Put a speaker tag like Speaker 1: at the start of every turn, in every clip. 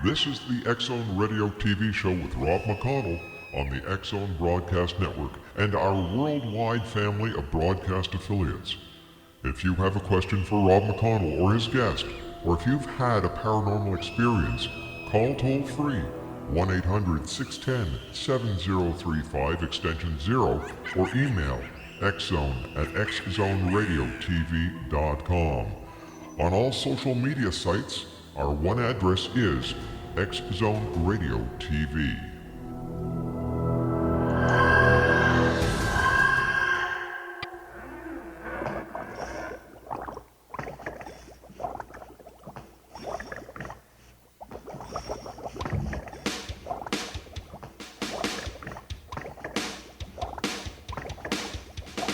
Speaker 1: This is the X-Zone Radio TV show with Rob McConnell on the X-Zone Broadcast Network and our worldwide family of broadcast affiliates. If you have a question for Rob McConnell or his guest, or if you've had a paranormal experience, call toll-free 1-800-610-7035 extension 0 or email xzone@xzoneradiotv.com. On all social media sites, our one address is X-Zone Radio TV.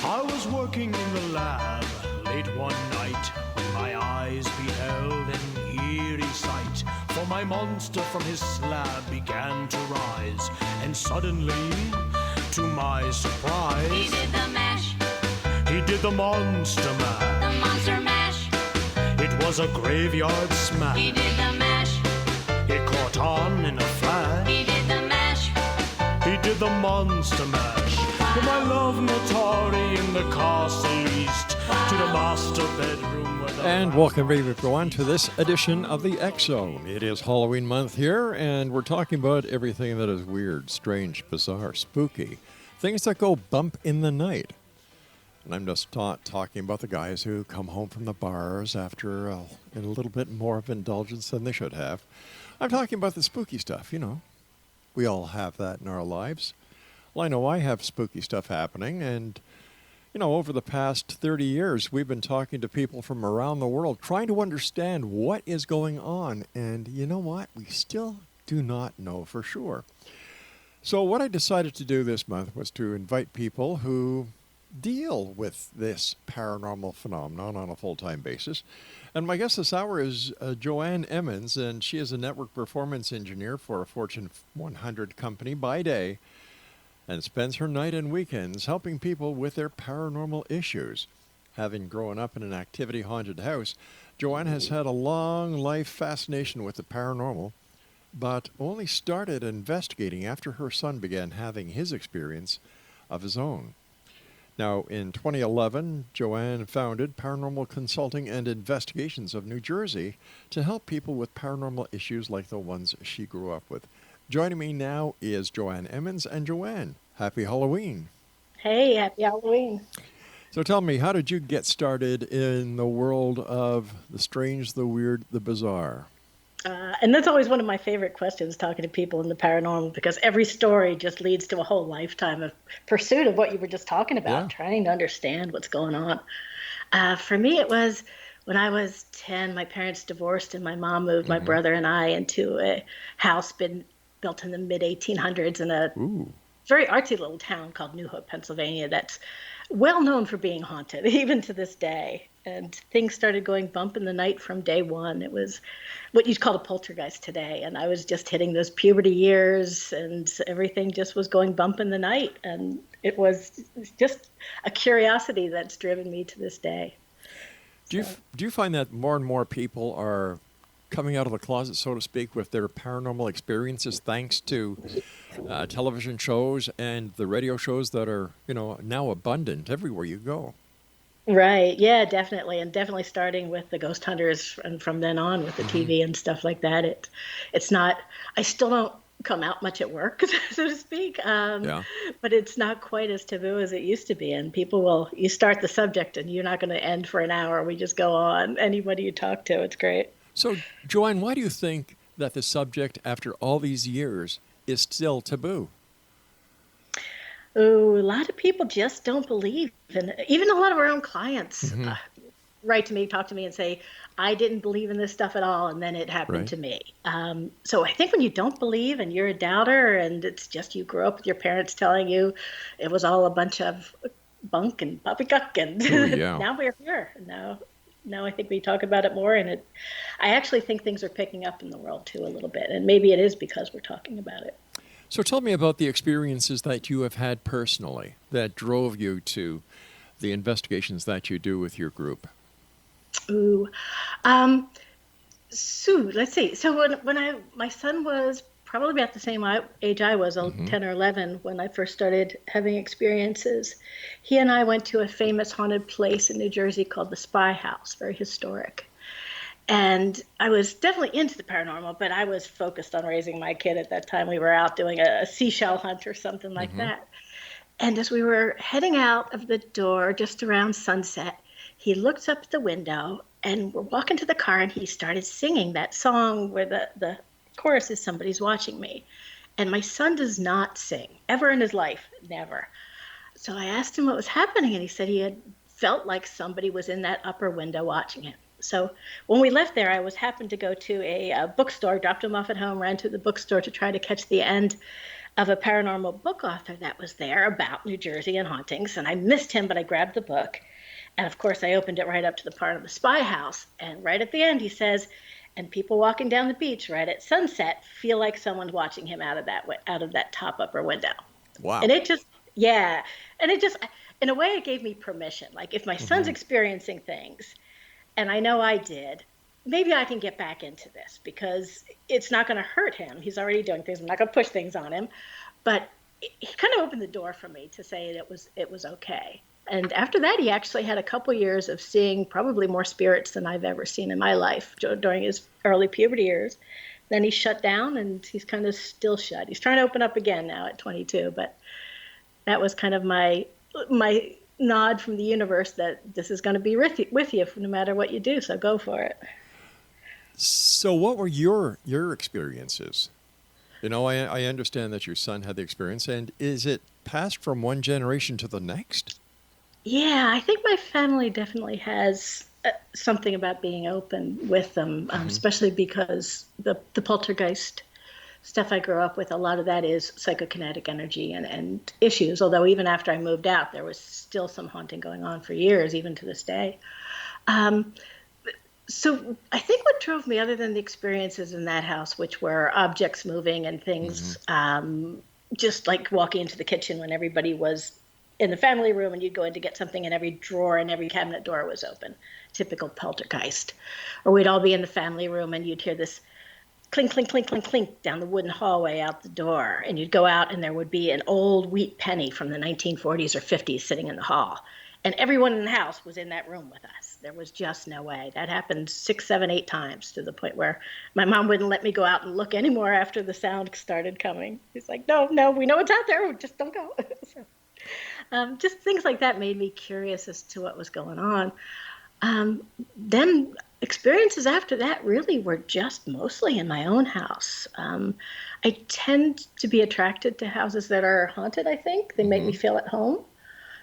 Speaker 2: I was working in the lab late one night when my eyes beheld an eerie sight. For my monster from his slab began to rise, and suddenly, to my surprise,
Speaker 3: He did the mash,
Speaker 2: he did the monster mash.
Speaker 3: the monster mash.
Speaker 2: It was a graveyard smash.
Speaker 3: He did the mash,
Speaker 2: It caught on in a flash.
Speaker 3: he did the mash.
Speaker 2: He did the monster mash. From my love Natari in the castle east to the master bedroom where the
Speaker 4: And welcome everyone to this edition of the X-Zone. It is Halloween month here, and we're talking about everything that is weird, strange, bizarre, spooky, things that go bump in the night. And I'm just not talking about the guys who come home from the bars after a little bit more of indulgence than they should have. I'm talking about the spooky stuff, you know. We all have that in our lives. Well, I know I have spooky stuff happening, and you know, over the past 30 years, we've been talking to people from around the world, trying to understand what is going on. And you know what? We still do not know for sure. So what I decided to do this month was to invite people who deal with this paranormal phenomenon on a full-time basis. And my guest this hour is Joanne Emmons, and she is a network performance engineer for a Fortune 100 company by day, and spends her night and weekends helping people with their paranormal issues. Having grown up in an activity-haunted house, Joanne has had a long life fascination with the paranormal, but only started investigating after her son began having his experience of his own. Now, in 2011, Joanne founded Paranormal Consulting and Investigations of New Jersey to help people with paranormal issues like the ones she grew up with. Joining me now is Joanne Emmons. And Joanne, happy Halloween.
Speaker 5: Hey, happy Halloween.
Speaker 4: So tell me, how did you get started in the world of the strange, the weird, the bizarre?
Speaker 5: And that's always one of my favorite questions, talking to people in the paranormal, because every story just leads to a whole lifetime of pursuit of what you were just talking about, trying to understand what's going on. For me, it was when I was 10, my parents divorced, and my mom moved my brother and I into a house built in the mid-1800s in a very artsy little town called New Hope, Pennsylvania, that's well known for being haunted, even to this day. And things started going bump in the night from day one. It was what you'd call a poltergeist today. And I was just hitting those puberty years, and everything just was going bump in the night. And it was just a curiosity that's driven me to this day.
Speaker 4: Do you find that more and more people are coming out of the closet, so to speak, with their paranormal experiences thanks to television shows and the radio shows that are, you know, now abundant everywhere you go?
Speaker 5: Right. Yeah, definitely. And definitely starting with the ghost hunters, and from then on with the TV and stuff like that. It's not, I still don't come out much at work, so to speak. But it's not quite as taboo as it used to be. And you start the subject and you're not going to end for an hour. We just go on. Anybody you talk to, it's great.
Speaker 4: So, Joanne, why do you think that the subject, after all these years, is still taboo?
Speaker 5: Oh, a lot of people just don't believe. And even a lot of our own clients write to me, talk to me, and say, I didn't believe in this stuff at all, and then it happened to me. So I think when you don't believe and you're a doubter, and it's just you grew up with your parents telling you it was all a bunch of bunk and poppycock, and now we're here. Now I think we talk about it more, and I actually think things are picking up in the world too a little bit, and maybe it is because we're talking about it.
Speaker 4: So tell me about the experiences that you have had personally that drove you to the investigations that you do with your group.
Speaker 5: So let's see. So my son was probably about the same age I was, 10 or 11, when I first started having experiences. He and I went to a famous haunted place in New Jersey called the Spy House, very historic. And I was definitely into the paranormal, but I was focused on raising my kid at that time. We were out doing a seashell hunt or something like that. And as we were heading out of the door just around sunset, he looked up at the window and we're walking to the car and he started singing that song where the chorus is "Somebody's Watching Me." And my son does not sing ever in his life, never. So I asked him what was happening and he said he had felt like somebody was in that upper window watching him. So when we left there, I happened to go to a bookstore, dropped him off at home, ran to the bookstore to try to catch the end of a paranormal book author that was there about New Jersey and hauntings. And I missed him, but I grabbed the book. And of course, I opened it right up to the part of the Spy House. And right at the end, he says, and people walking down the beach right at sunset feel like someone's watching him out of that top upper window.
Speaker 4: Wow.
Speaker 5: And it just, yeah. And it just, in a way, it gave me permission. Like if my son's experiencing things, and I know I did, maybe I can get back into this because it's not going to hurt him. He's already doing things. I'm not going to push things on him. But he kind of opened the door for me to say it was okay. And after that, he actually had a couple years of seeing probably more spirits than I've ever seen in my life during his early puberty years. Then he shut down, and he's kind of still shut. He's trying to open up again now at 22, but that was kind of my nod from the universe that this is going to be with you no matter what you do, so go for it.
Speaker 4: So what were your experiences? You know, I understand that your son had the experience, and is it passed from one generation to the next?
Speaker 5: Yeah, I think my family definitely has something about being open with them, especially because the poltergeist stuff I grew up with, a lot of that is psychokinetic energy and issues, although even after I moved out, there was still some haunting going on for years, even to this day. So I think what drove me, other than the experiences in that house, which were objects moving and things, just like walking into the kitchen when everybody was in the family room and you'd go in to get something and every drawer and every cabinet door was open, typical poltergeist. Or we'd all be in the family room and you'd hear this clink, clink, clink, clink, clink down the wooden hallway out the door. And you'd go out and there would be an old wheat penny from the 1940s or 50s sitting in the hall. And everyone in the house was in that room with us. There was just no way. That happened 6, 7, 8 times to the point where my mom wouldn't let me go out and look anymore after the sound started coming. She's like, no, we know it's out there. Just don't go. So, just things like that made me curious as to what was going on. Then experiences after that really were just mostly in my own house. I tend to be attracted to houses that are haunted, I think. They make me feel at home.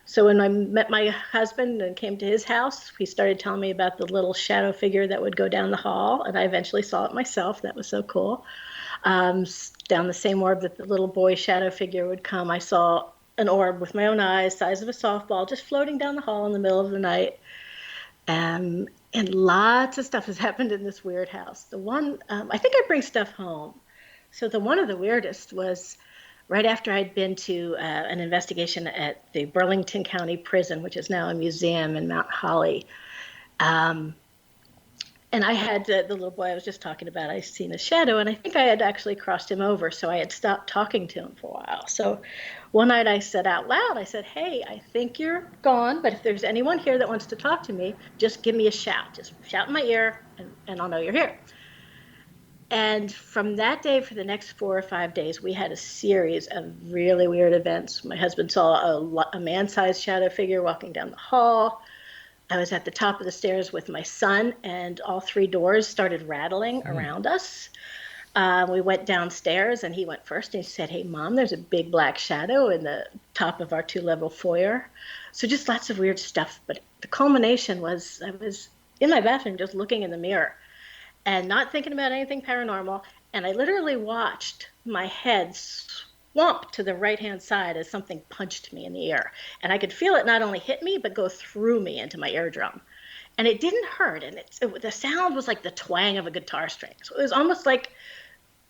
Speaker 5: So when I met my husband and came to his house, he started telling me about the little shadow figure that would go down the hall, and I eventually saw it myself. That was so cool. Down the same orb that the little boy shadow figure would come, I saw an orb with my own eyes, size of a softball, just floating down the hall in the middle of the night. And lots of stuff has happened in this weird house. The one, I think I bring stuff home. So one of the weirdest was right after I'd been to an investigation at the Burlington County Prison, which is now a museum in Mount Holly. And I had the little boy I was just talking about, I seen a shadow, and I think I had actually crossed him over, so I had stopped talking to him for a while. So one night I said out loud, I said, hey, I think you're gone, but if there's anyone here that wants to talk to me, just give me a shout. Just shout in my ear, and I'll know you're here. And from that day, for the next 4 or 5 days, we had a series of really weird events. My husband saw a man-sized shadow figure walking down the hall. I was at the top of the stairs with my son, and all 3 doors started rattling around us. We went downstairs, and he went first, and he said, hey, Mom, there's a big black shadow in the top of our 2-level foyer. So just lots of weird stuff. But the culmination was I was in my bathroom just looking in the mirror and not thinking about anything paranormal. And I literally watched my head swamp to the right-hand side as something punched me in the ear. And I could feel it not only hit me, but go through me into my eardrum. And it didn't hurt. And the sound was like the twang of a guitar string. So it was almost like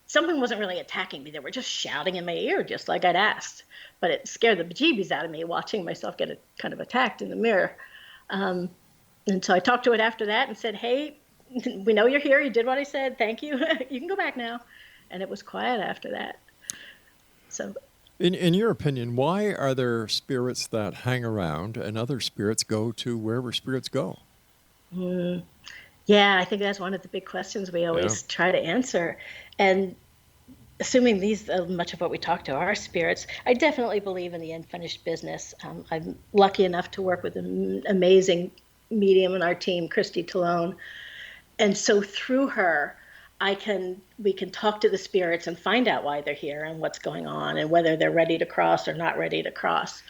Speaker 5: someone wasn't really attacking me. They were just shouting in my ear, just like I'd asked. But it scared the bejeebies out of me watching myself get kind of attacked in the mirror. And so I talked to it after that and said, hey, we know you're here. You did what I said. Thank you. You can go back now. And it was quiet after that. So,
Speaker 4: In your opinion, why are there spirits that hang around and other spirits go to wherever spirits go?
Speaker 5: yeah, I think that's one of the big questions we always try to answer. And assuming much of what we talk to are spirits, I definitely believe in the unfinished business. I'm lucky enough to work with an amazing medium in our team, Christy Talone. And so through her, we can talk to the spirits and find out why they're here and what's going on and whether they're ready to cross or not ready to cross.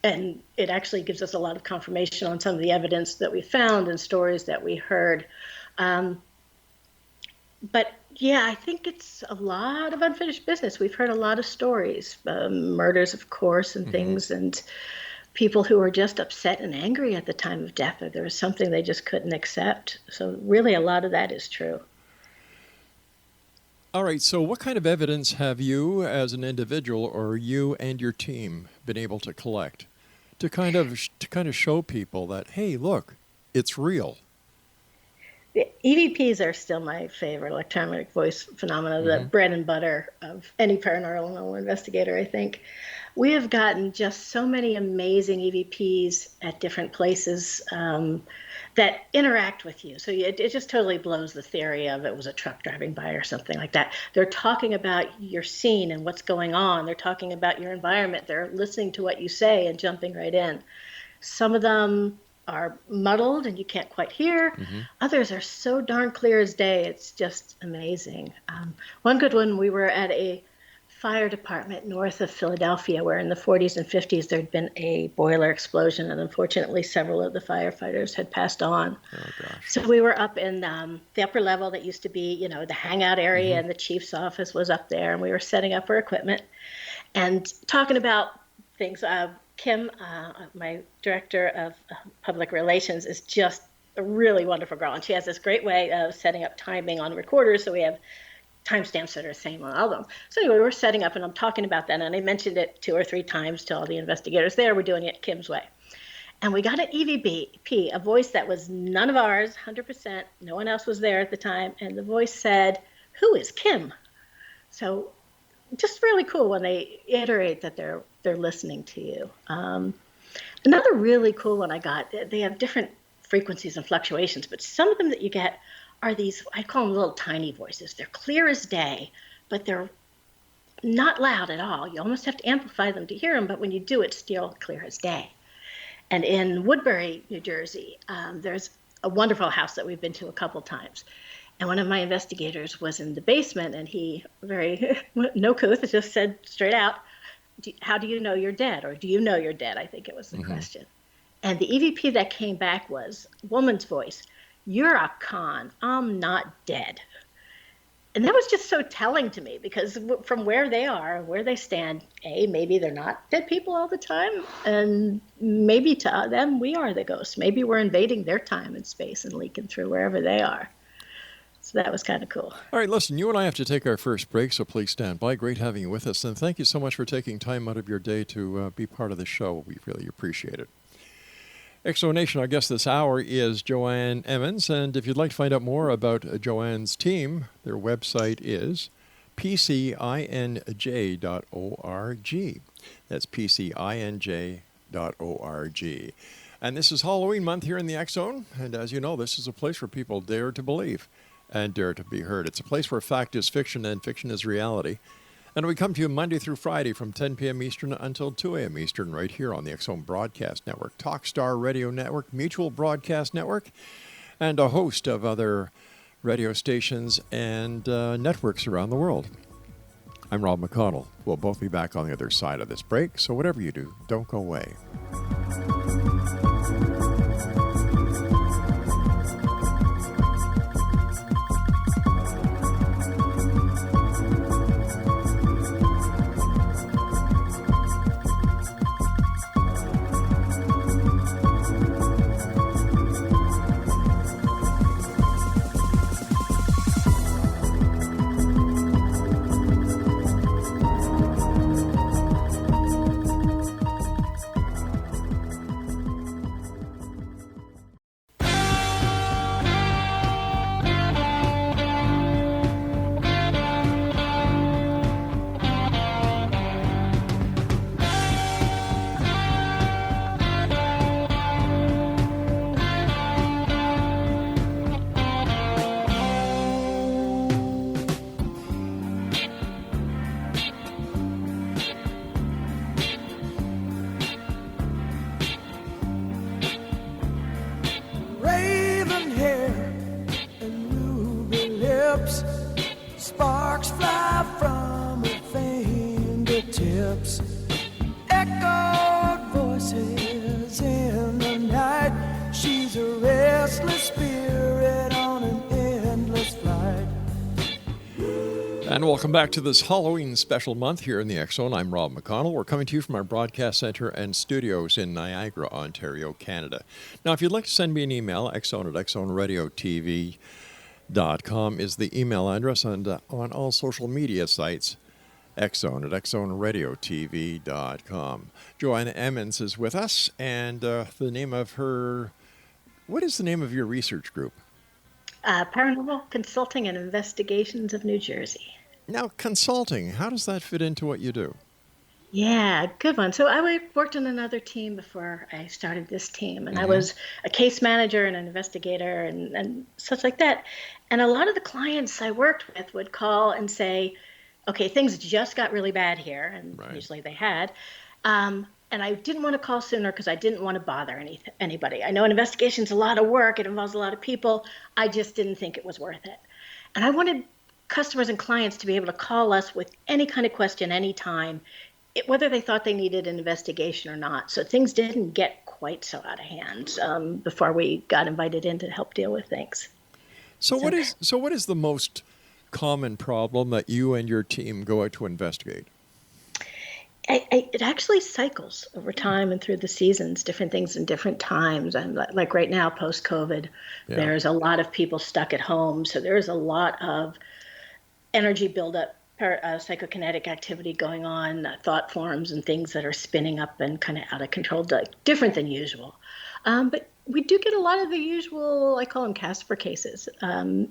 Speaker 5: And it actually gives us a lot of confirmation on some of the evidence that we found and stories that we heard. But yeah, I think it's a lot of unfinished business. We've heard a lot of stories, murders, of course, and things, and people who were just upset and angry at the time of death, or there was something they just couldn't accept. So really, a lot of that is true.
Speaker 4: All right, so what kind of evidence have you as an individual or you and your team been able to collect to kind of show people that, hey, look, it's real?
Speaker 5: The EVPs are still my favorite, electromagnetic voice phenomena, the bread and butter of any paranormal investigator, I think. We have gotten just so many amazing EVPs at different places that interact with you. So it just totally blows the theory of it was a truck driving by or something like that. They're talking about your scene and what's going on. They're talking about your environment. They're listening to what you say and jumping right in. Some of them are muddled and you can't quite hear. Others are so darn clear as day. It's just amazing. One good one, we were at a fire department north of Philadelphia where in the 40s and 50s there'd been a boiler explosion, and unfortunately several of the firefighters had passed on.
Speaker 4: Oh, gosh.
Speaker 5: So we were up in the upper level that used to be, the hangout area, and the chief's office was up there, and we were setting up our equipment and talking about things. Kim, my director of public relations, is just a really wonderful girl, and she has this great way of setting up timing on recorders, so we have timestamps that are the same on all of them. So anyway, we're setting up, and I'm talking about that, and I mentioned it 2 or 3 times to all the investigators there. We're doing it Kim's way. And we got an EVP, a voice that was none of ours, 100%. No one else was there at the time, and the voice said, "Who is Kim?" So just really cool when they iterate that they're listening to you. Another really cool one I got, they have different frequencies and fluctuations, but some of them that you get are these, I call them little tiny voices. They're clear as day, but they're not loud at all. You almost have to amplify them to hear them, but when you do, it's still clear as day. And in Woodbury, New Jersey, there's a wonderful house that we've been to a couple times. And one of my investigators was in the basement, and he, very no couth, just said straight out, "How do you know you're dead?" Or "Do you know you're dead?" I think it was the question. And the EVP that came back was a woman's voice. "You're a con. I'm not dead." And that was just so telling to me, because from where they are, where they stand, maybe they're not dead people all the time, and maybe to them we are the ghosts. Maybe we're invading their time and space and leaking through wherever they are. So that was kind of cool.
Speaker 4: All right, listen, you and I have to take our first break, so please stand by. Great having you with us, and thank you so much for taking time out of your day to be part of the show. We really appreciate it. Exonation, our guest this hour is Joanne Emmons, and if you'd like to find out more about Joanne's team, their website is pcinj.org. That's pcinj.org. And this is Halloween month here in the X Zone, and as you know, this is a place where people dare to believe and dare to be heard. It's a place where fact is fiction and fiction is reality. And we come to you Monday through Friday from 10 p.m. Eastern until 2 a.m. Eastern right here on the X Zone Broadcast Network, Talkstar Radio Network, Mutual Broadcast Network, and a host of other radio stations and networks around the world. I'm Rob McConnell. We'll both be back on the other side of this break, so whatever you do, don't go away.
Speaker 2: He's a restless spirit on an endless flight.
Speaker 4: And welcome back to this Halloween special month here in the X Zone. I'm Rob McConnell. We're coming to you from our broadcast center and studios in Niagara, Ontario, Canada. Now, if you'd like to send me an email, xzone@xzoneradiotv.com is the email address, and on all social media sites, xzone@xzoneradiotv.com. Joanne Emmons is with us, and what is the name of your research group?
Speaker 5: Paranormal Consulting and Investigations of New Jersey.
Speaker 4: Now, consulting, how does that fit into what you do?
Speaker 5: Yeah, good one. So I worked on another team before I started this team, and I was a case manager and an investigator and such like that. And a lot of the clients I worked with would call and say, okay, things just got really bad here, and usually they had. And I didn't want to call sooner because I didn't want to bother anybody. I know an investigation's a lot of work. It involves a lot of people. I just didn't think it was worth it. And I wanted customers and clients to be able to call us with any kind of question anytime, whether they thought they needed an investigation or not. So things didn't get quite so out of hand before we got invited in to help deal with things.
Speaker 4: So what is the most common problem that you and your team go out to investigate?
Speaker 5: It actually cycles over time and through the seasons, different things in different times. And like right now, post-COVID, there's a lot of people stuck at home. So there's a lot of energy buildup, psychokinetic activity going on, thought forms and things that are spinning up and kind of out of control, different than usual. But we do get a lot of the usual, I call them Casper cases.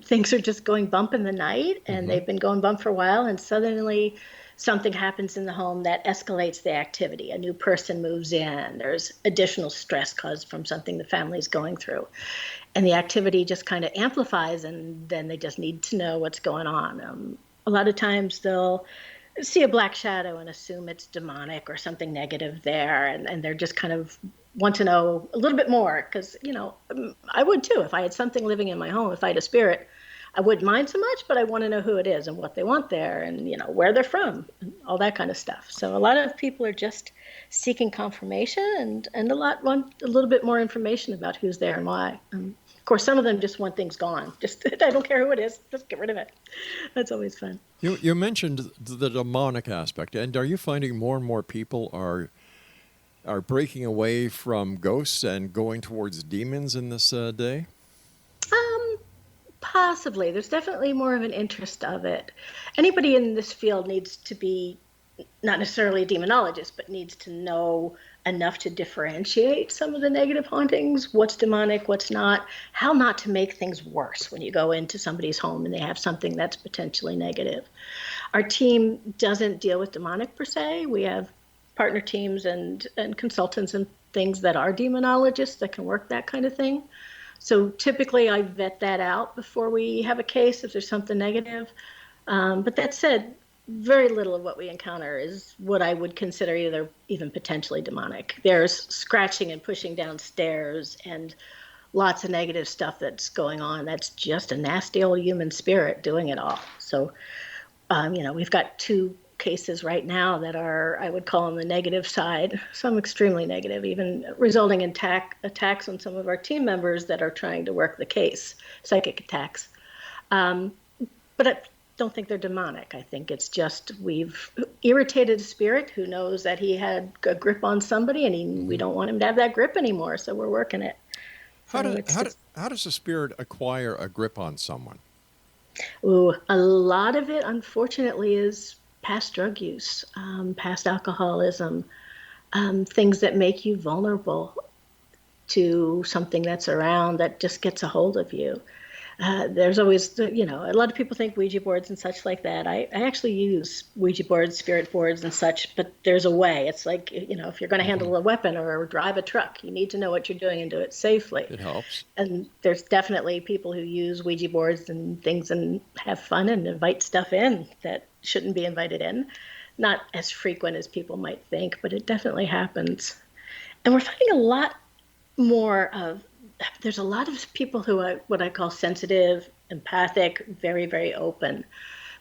Speaker 5: Things are just going bump in the night, and they've been going bump for a while, and suddenly something happens in the home that escalates the activity. A new person moves in. There's additional stress caused from something the family's going through. And the activity just kind of amplifies, and then they just need to know what's going on. A lot of times they'll see a black shadow and assume it's demonic or something negative there, and they're just kind of want to know a little bit more because, I would too. If I had something living in my home, if I had a spirit, I wouldn't mind so much, but I want to know who it is and what they want there and, where they're from and all that kind of stuff. So a lot of people are just seeking confirmation and a lot want a little bit more information about who's there and why. Of course, some of them just want things gone. Just, I don't care who it is, just get rid of it. That's always fun.
Speaker 4: You mentioned the demonic aspect, and are you finding more and more people are breaking away from ghosts and going towards demons in this day?
Speaker 5: Possibly. There's definitely more of an interest of it. Anybody in this field needs to be not necessarily a demonologist, but needs to know enough to differentiate some of the negative hauntings, what's demonic, what's not, how not to make things worse when you go into somebody's home and they have something that's potentially negative. Our team doesn't deal with demonic per se. We have partner teams and consultants and things that are demonologists that can work that kind of thing. So typically I vet that out before we have a case if there's something negative. But that said, very little of what we encounter is what I would consider even potentially demonic. There's scratching and pushing down stairs and lots of negative stuff that's going on. That's just a nasty old human spirit doing it all. So, we've got 2 cases right now that are, I would call on the negative side, some extremely negative, even resulting in attacks on some of our team members that are trying to work the case, psychic attacks. But I don't think they're demonic. I think it's just we've irritated a spirit who knows that he had a grip on somebody and we don't want him to have that grip anymore, so we're working it.
Speaker 4: How does a spirit acquire a grip on someone?
Speaker 5: A lot of it, unfortunately, is past drug use, past alcoholism, things that make you vulnerable to something that's around that just gets a hold of you. There's always, a lot of people think Ouija boards and such like that. I actually use Ouija boards, spirit boards and such, but there's a way. It's like, if you're going to handle a weapon or drive a truck, you need to know what you're doing and do it safely.
Speaker 4: It helps.
Speaker 5: And there's definitely people who use Ouija boards and things and have fun and invite stuff in that shouldn't be invited in. Not as frequent as people might think, but it definitely happens. And we're finding a lot more of, there's a lot of people who are what I call sensitive, empathic, very, very open,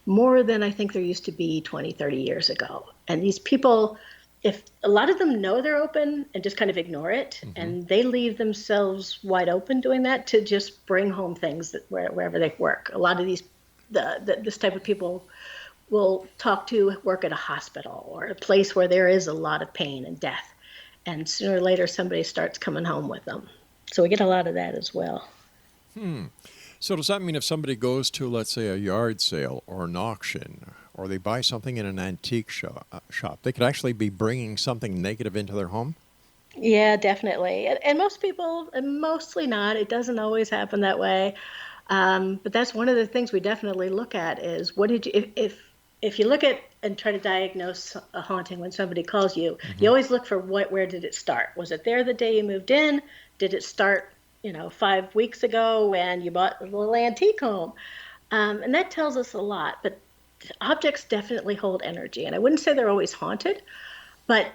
Speaker 5: more than I think there used to be 20, 30 years ago. And these people, if a lot of them know they're open and just kind of ignore it, and they leave themselves wide open doing that to just bring home things that wherever they work. A lot of this type of people will work at a hospital or a place where there is a lot of pain and death, and sooner or later somebody starts coming home with them. So we get a lot of that as well.
Speaker 4: So does that mean if somebody goes to, let's say, a yard sale or an auction, or they buy something in an antique shop, they could actually be bringing something negative into their home?
Speaker 5: Yeah, definitely. And most people, and mostly not, it doesn't always happen that way. But that's one of the things we definitely look at is what did you, if you look at and try to diagnose a haunting when somebody calls you, you always look for where did it start? Was it there the day you moved in? Did it start, 5 weeks ago when you bought a little antique home? And that tells us a lot, but objects definitely hold energy. And I wouldn't say they're always haunted, but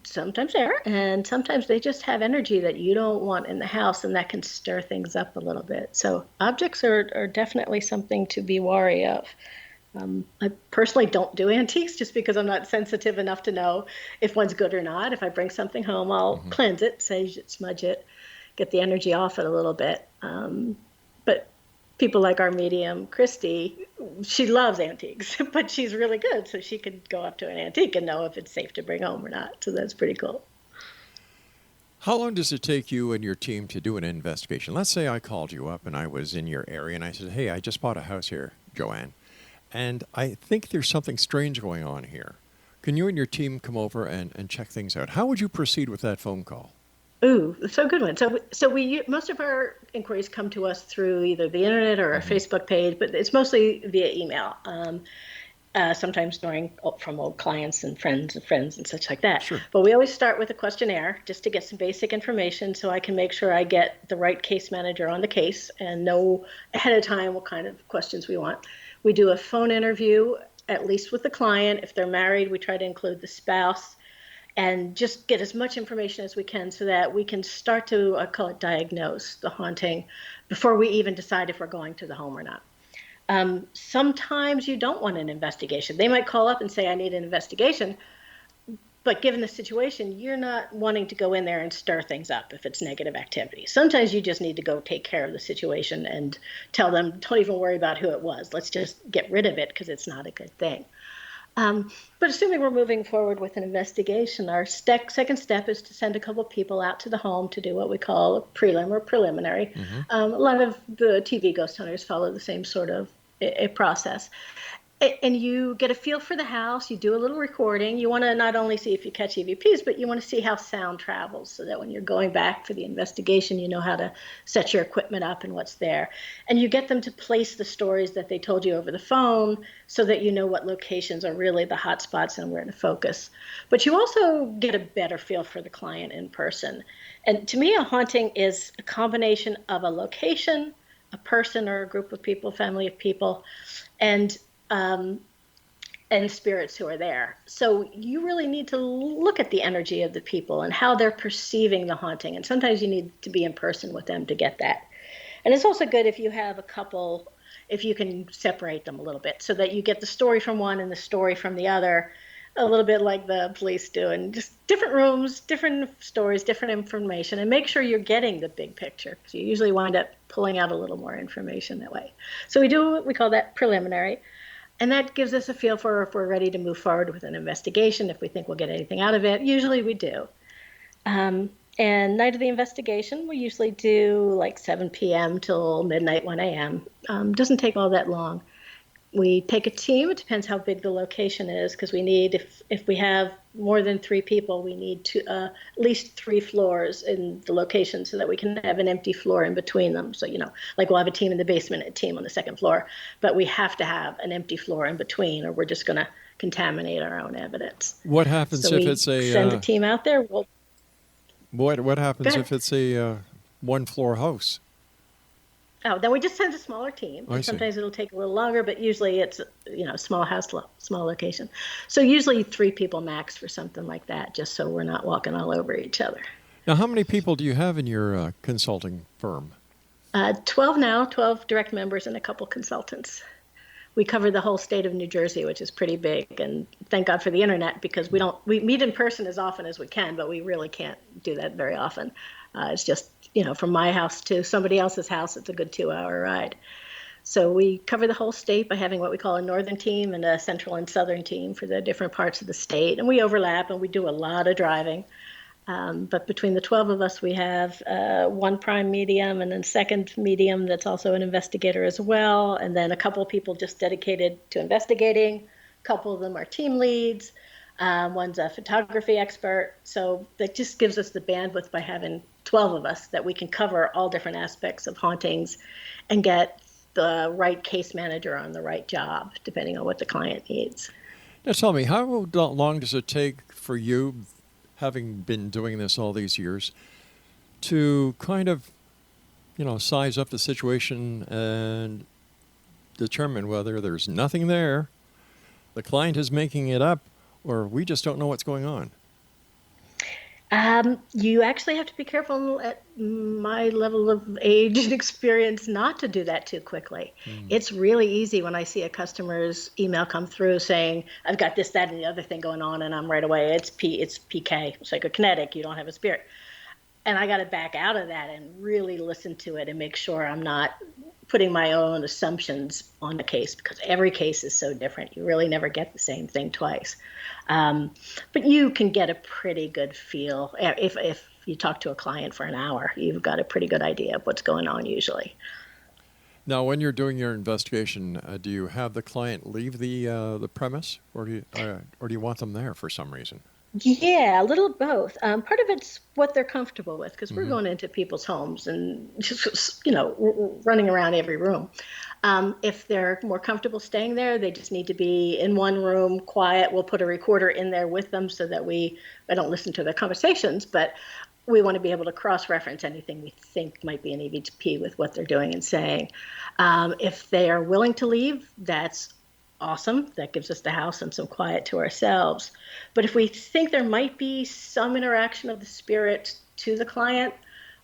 Speaker 5: sometimes they are, and sometimes they just have energy that you don't want in the house, and that can stir things up a little bit. So objects are definitely something to be wary of. I personally don't do antiques just because I'm not sensitive enough to know if one's good or not. If I bring something home, I'll cleanse it, sage it, smudge it, get the energy off it a little bit. But people like our medium, Christy, she loves antiques, but she's really good. So she could go up to an antique and know if it's safe to bring home or not. So that's pretty cool.
Speaker 4: How long does it take you and your team to do an investigation? Let's say I called you up and I was in your area and I said, hey, I just bought a house here, Joanne, and I think there's something strange going on here. Can you and your team come over and check things out? How would you proceed with that phone call?
Speaker 5: Ooh, so good one. So we most of our inquiries come to us through either the internet or our Facebook page, but it's mostly via email. Sometimes from old clients and friends and such like that.
Speaker 4: Sure.
Speaker 5: But we always start with a questionnaire just to get some basic information so I can make sure I get the right case manager on the case and know ahead of time what kind of questions we want. We do a phone interview, at least with the client. If they're married, we try to include the spouse and just get as much information as we can so that we can start to, I call it, diagnose the haunting before we even decide if we're going to the home or not. Sometimes you don't want an investigation. They might call up and say, I need an investigation. But given the situation, you're not wanting to go in there and stir things up if it's negative activity. Sometimes you just need to go take care of the situation and tell them, don't even worry about who it was. Let's just get rid of it because it's not a good thing. But assuming we're moving forward with an investigation, our second step is to send a couple people out to the home to do what we call a prelim or preliminary. A lot of the TV ghost hunters follow the same sort of a process. And you get a feel for the house. You do a little recording. You want to not only see if you catch EVPs, but you want to see how sound travels so that when you're going back for the investigation, you know how to set your equipment up and what's there. And you get them to place the stories that they told you over the phone so that you know what locations are really the hot spots and where to focus. But you also get a better feel for the client in person. And to me, a haunting is a combination of a location, a person or a group of people, family of people, and spirits who are there. So you really need to look at the energy of the people and how they're perceiving the haunting. And sometimes you need to be in person with them to get that. And it's also good if you have a couple, if you can separate them a little bit so that you get the story from one and the story from the other, a little bit like the police do, and just different rooms, different stories, different information, and make sure you're getting the big picture because you usually wind up pulling out a little more information that way. So we call that preliminary. And that gives us a feel for if we're ready to move forward with an investigation, if we think we'll get anything out of it. Usually we do. And night of the investigation, we usually do like 7 p.m. till midnight, 1 a.m. Doesn't take all that long. We take a team. It depends how big the location is because we need, if we have more than 3 people, we need at least 3 floors in the location so that we can have an empty floor in between them. So, like we'll have a team in the basement and a team on the second floor, but we have to have an empty floor in between or we're just going to contaminate our own evidence.
Speaker 4: What happens
Speaker 5: so
Speaker 4: if it's a...
Speaker 5: send a team out there.
Speaker 4: What happens if it's a one-floor house?
Speaker 5: Oh, then we just send a smaller team. Sometimes it'll take a little longer, but usually it's, small house, small location. So usually 3 people max for something like that, just so we're not walking all over each other.
Speaker 4: Now, how many people do you have in your consulting firm?
Speaker 5: 12 now, 12 direct members and a couple consultants. we cover the whole state of New Jersey, which is pretty big. And thank God for the internet, because we meet in person as often as we can, but we really can't do that very often. It's just, from my house to somebody else's house, it's a good 2-hour ride. So we cover the whole state by having what we call a northern team and a central and southern team for the different parts of the state. And we overlap, and we do a lot of driving. But between the 12 of us, we have one prime medium and then second medium that's also an investigator as well. And then a couple of people just dedicated to investigating. A couple of them are team leads. One's a photography expert. So that just gives us the bandwidth by having 12 of us that we can cover all different aspects of hauntings and get the right case manager on the right job, depending on what the client needs.
Speaker 4: Now tell me, how long does it take for you, having been doing this all these years, to kind of, size up the situation and determine whether there's nothing there, the client is making it up, or we just don't know what's going on?
Speaker 5: You actually have to be careful at my level of age and experience not to do that too quickly. It's really easy when I see a customer's email come through saying, I've got this, that, and the other thing going on, and I'm right away, it's PK, psychokinetic, you don't have a spirit. And I got to back out of that and really listen to it and make sure I'm not putting my own assumptions on the case, because every case is so different. You really never get the same thing twice. But you can get a pretty good feel. If you talk to a client for an hour, you've got a pretty good idea of what's going on usually.
Speaker 4: Now, when you're doing your investigation, do you have the client leave the premise, or do you want them there for some reason?
Speaker 5: Yeah, a little of both. Part of it's what they're comfortable with, because we're going into people's homes and just, running around every room. If they're more comfortable staying there, they just need to be in one room, quiet. We'll put a recorder in there with them so that I don't listen to their conversations, but we want to be able to cross-reference anything we think might be an EVP with what they're doing and saying. If they are willing to leave, that's awesome. That gives us the house and some quiet to ourselves. But if we think there might be some interaction of the spirit to the client,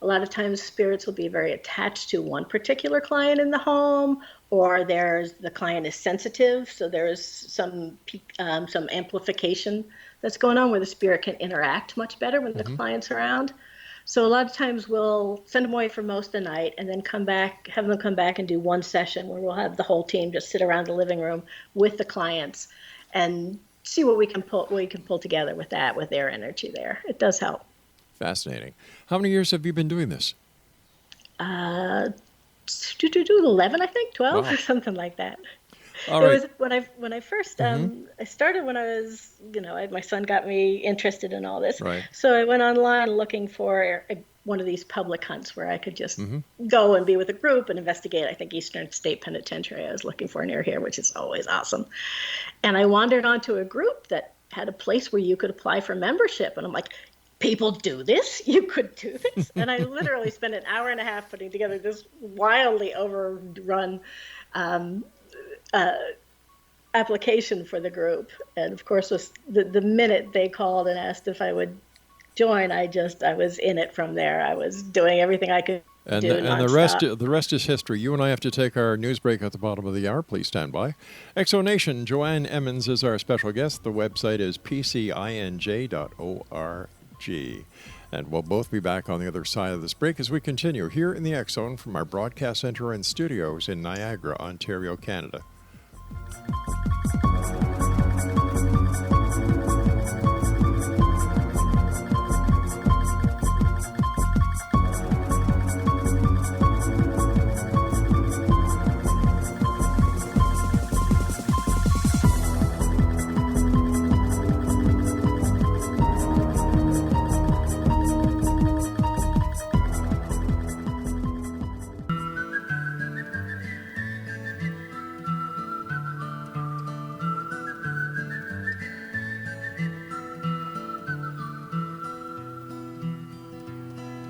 Speaker 5: a lot of times spirits will be very attached to one particular client in the home, or the client is sensitive, so there's some amplification that's going on where the spirit can interact much better when the client's around. So a lot of times we'll send them away for most of the night and then have them come back and do one session where we'll have the whole team just sit around the living room with the clients and see what we can pull together with their energy there. It does help. Fascinating.
Speaker 4: How many years have you been doing this?
Speaker 5: 11, I think, 12 or something like that.
Speaker 4: All right.
Speaker 5: It was when I first I started when I was my son got me interested in all this.
Speaker 4: Right.
Speaker 5: So I went online looking for one of these public hunts where I could just go and be with a group and investigate. I think Eastern State Penitentiary I was looking for near here, which is always awesome. And I wandered onto a group that had a place where you could apply for membership, and I'm like, people do this? You could do this? And I literally spent an hour and a half putting together this wildly overrun application for the group. And of course, was the minute they called and asked if I would join, I was in it from there. I was doing everything I could do. And
Speaker 4: the rest is history. You and I have to take our news break at the bottom of the hour. Please stand by. Exonation, Joanne Emmons is our special guest. The website is pcinj.org. And we'll both be back on the other side of this break as we continue here in the X Zone from our broadcast center and studios in Niagara, Ontario, Canada.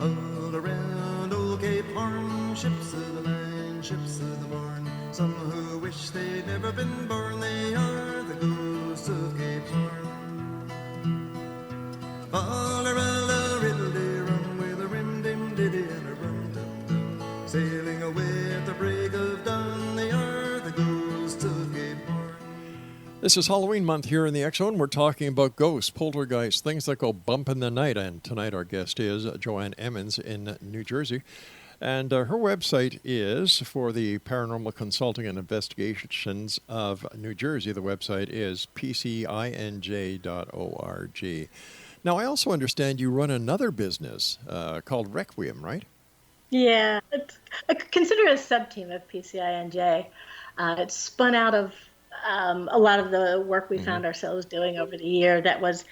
Speaker 6: All around old Cape Horn, ships of the line, ships of the morn. Some who wish they'd never been born, they are the ghosts of Cape Horn. All around a riddle-de-rum with a rim-dim-diddy and a rum-dum-dum. Sailing away at the break of dawn, they are the ghosts of Cape Horn.
Speaker 4: This is Halloween month here in the X Zone. We're talking about ghosts, poltergeists, things that go bump in the night. And tonight our guest is Joanne Emmons in New Jersey. And her website is for the Paranormal Consulting and Investigations of New Jersey. The website is pcinj.org. Now, I also understand you run another business called Requiem, right?
Speaker 5: Yeah, I consider it a sub-team of PCINJ. It's spun out of a lot of the work we found ourselves doing over the year that was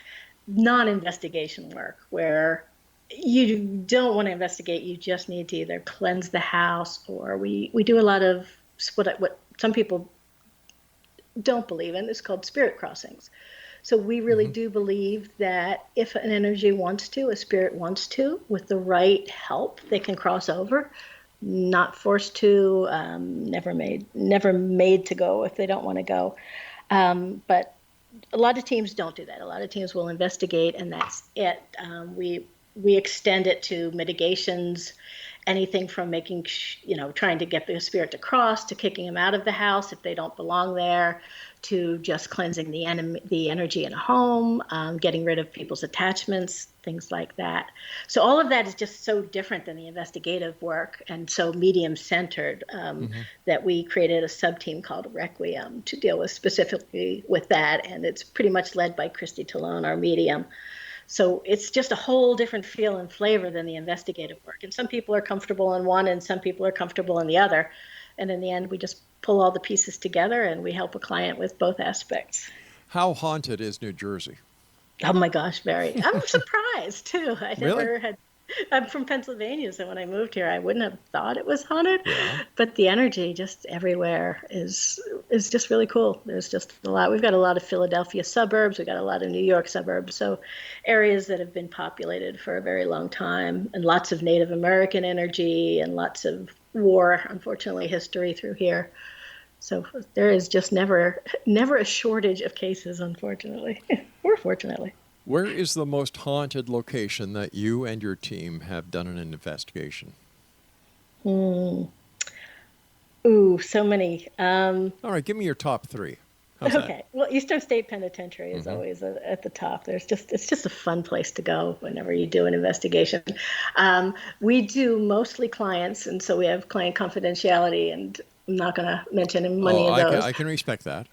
Speaker 5: non-investigation work, where you don't want to investigate, you just need to either cleanse the house, or we do a lot of what some people don't believe in. It's called spirit crossings. So we really do believe that if an energy wants to, a spirit wants to, with the right help, they can cross over. Not forced to, never made to go if they don't want to go. But a lot of teams don't do that. A lot of teams will investigate, and that's it. We extend it to mitigations, anything from trying to get the spirit to cross, to kicking them out of the house if they don't belong there, to just cleansing the energy in a home, getting rid of people's attachments, things like that. So all of that is just so different than the investigative work, and so medium-centered, that we created a sub-team called Requiem to deal with specifically with that, and it's pretty much led by Christy Talone, our medium. So it's just a whole different feel and flavor than the investigative work. And some people are comfortable in one and some people are comfortable in the other. And in the end, we just pull all the pieces together and we help a client with both aspects.
Speaker 4: How haunted is New Jersey?
Speaker 5: Oh my gosh, very. I'm surprised too.
Speaker 4: Really?
Speaker 5: I'm from Pennsylvania, so when I moved here, I wouldn't have thought it was haunted.
Speaker 4: Yeah.
Speaker 5: But the energy just everywhere is just really cool. There's just a lot. We've got a lot of Philadelphia suburbs. We've got a lot of New York suburbs. So areas that have been populated for a very long time, and lots of Native American energy and lots of war, unfortunately, history through here. So there is just never a shortage of cases, unfortunately, or fortunately.
Speaker 4: Where is the most haunted location that you and your team have done an investigation?
Speaker 5: Ooh, so many.
Speaker 4: All right, give me your top three. How's
Speaker 5: Okay. Well, Eastern State Penitentiary is always at the top. It's just a fun place to go whenever you do an investigation. We do mostly clients, and so we have client confidentiality, and I'm not going to mention money of those.
Speaker 4: I can respect that.